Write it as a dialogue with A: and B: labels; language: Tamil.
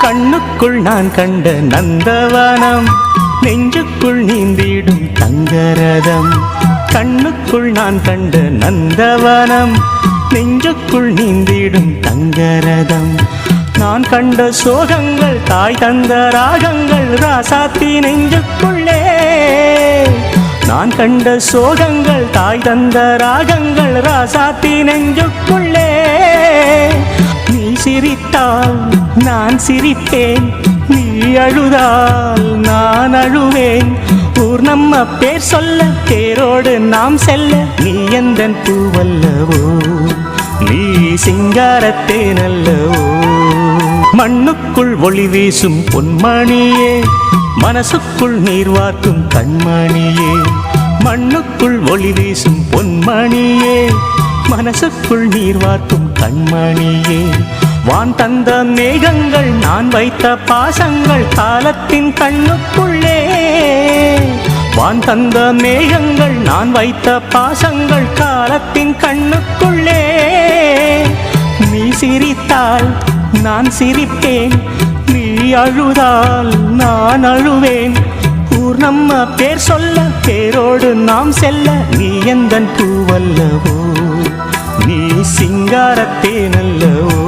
A: கண்ணுக்குள் நான் கண்ட நந்தவனம், நெஞ்சுக்குள் நீந்திடும் தங்கரதம். கண்ணுக்குள் நான் கண்ட நந்தவனம், நெஞ்சுக்குள் நீந்திடும் தங்கரதம். நான் கண்ட சோகங்கள் தாய் தந்த ராகங்கள் ராசாத்தி நெஞ்சுக்குள்ளே. நான் கண்ட சோகங்கள் தாய் தந்த ராகங்கள் ராசாத்தி நெஞ்சுக்குள்ளே. நீ சிரித்தால் நான் சிரிப்பேன், நீ அழுதால் நான் அழுவேன். ஊர் நம்ம பேர் சொல்ல, பேரோடு நாம் செல்ல. நீ எந்தன் பூவல்லவோ, நீ சிங்காரத்தேனல்லவோ. மண்ணுக்குள் ஒளி வீசும் பொன்மணியே, மனசுக்குள் நீர் வார்க்கும் கண்மணியே. மண்ணுக்குள் ஒளி வீசும் பொன்மணியே, மனசுக்குள் நீர் வார்க்கும் கண்மணியே. வான் தந்த மேகங்கள் நான் வைத்த பாசங்கள் காலத்தின் கண்ணுக்குள்ளே. வான் தந்த மேகங்கள் நான் வைத்த பாசங்கள் காலத்தின் கண்ணுக்குள்ளே. நீ சிரித்தால் நான் சிரிப்பேன், நீ அழுதால் நான் அழுவேன். ஊர் நம்ம பேர் சொல்ல, பேரோடு நாம் செல்ல. நீ எந்தன் பூவல்லவோ, நீ சிங்காரத்தேனல்லவோ.